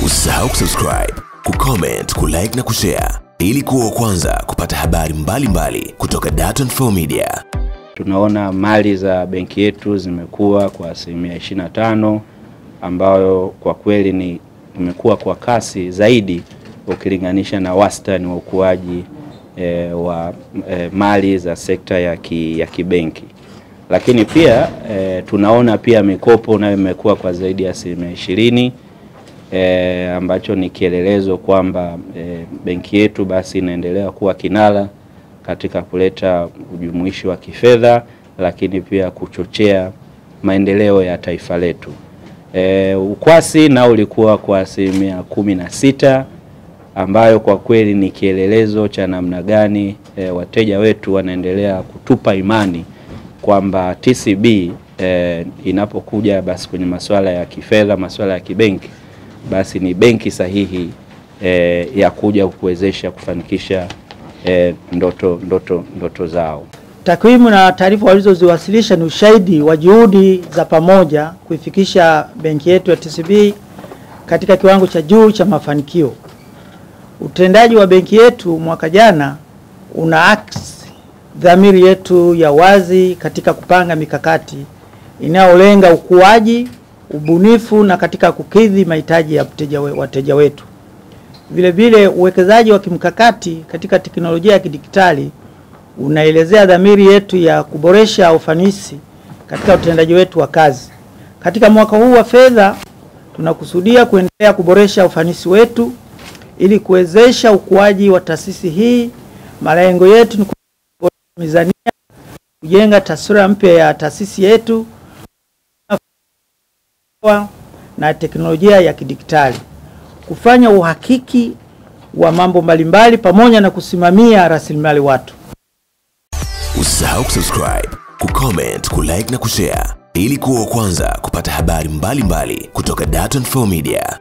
Usisahau kusubscribe, kucomment, kulike na kushare ili kuwa wa kwanza kupata habari mbalimbali kutoka Dar24 Media. Tunaona mali za benki yetu zimekuwa kwa 25%, ambayo kwa kweli imekuwa kwa kasi zaidi ukilinganisha na wastani wa ukuaji wa mali za sekta ya kibenki. Lakini pia tunaona pia mikopo nayo imekuwa kwa zaidi ya 20%, ambacho ni kielelezo kwamba benki yetu basi inaendelea kuwa kinara katika kuleta ujumuishi wa kifedha, lakini pia kuchochea maendeleo ya taifa letu. Ukwasi nao ulikuwa kwa 16%, ambayo kwa kweli ni kielelezo cha namna gani wateja wetu wanaendelea kutupa imani kwamba TCB inapokuja basi kwenye masuala ya kifedha, masuala ya kibenki, basi ni benki ya kuja kuwezesha kufanikisha ndoto zao. Takwimu na taarifa walizoziwasilisha ni ushahidi wa juhudi za pamoja kuifikisha benki yetu ya TCB katika kiwango cha juu cha mafanikio. Utendaji wa benki yetu mwaka jana unaakisi dhamiri yetu ya wazi katika kupanga mikakati inayolenga ukuaji, ubunifu na katika kukidhi mahitaji ya wateja wetu. Vile vile uwekezaji wa kimkakati katika teknolojia ya kidijitali unaelezea dhamiri yetu ya kuboresha ufanisi katika utendaji wetu wa kazi. Katika mwaka huu wa fedha tunakusudia kuendelea kuboresha ufanisi wetu ili kuwezesha ukuaji wa taasisi hii. Malengo yetu ni kuboresha mizania, kujenga taswira mpya ya taasisi yetu na teknolojia ya kidijitali, kufanya uhakiki wa mambo mbalimbali pamoja na kusimamia rasilimali watu. Usisahau kusubscribe, kucomment, kulike na kushare ili kuwa wa kwanza kupata habari mbalimbali kutoka Dar24 Media.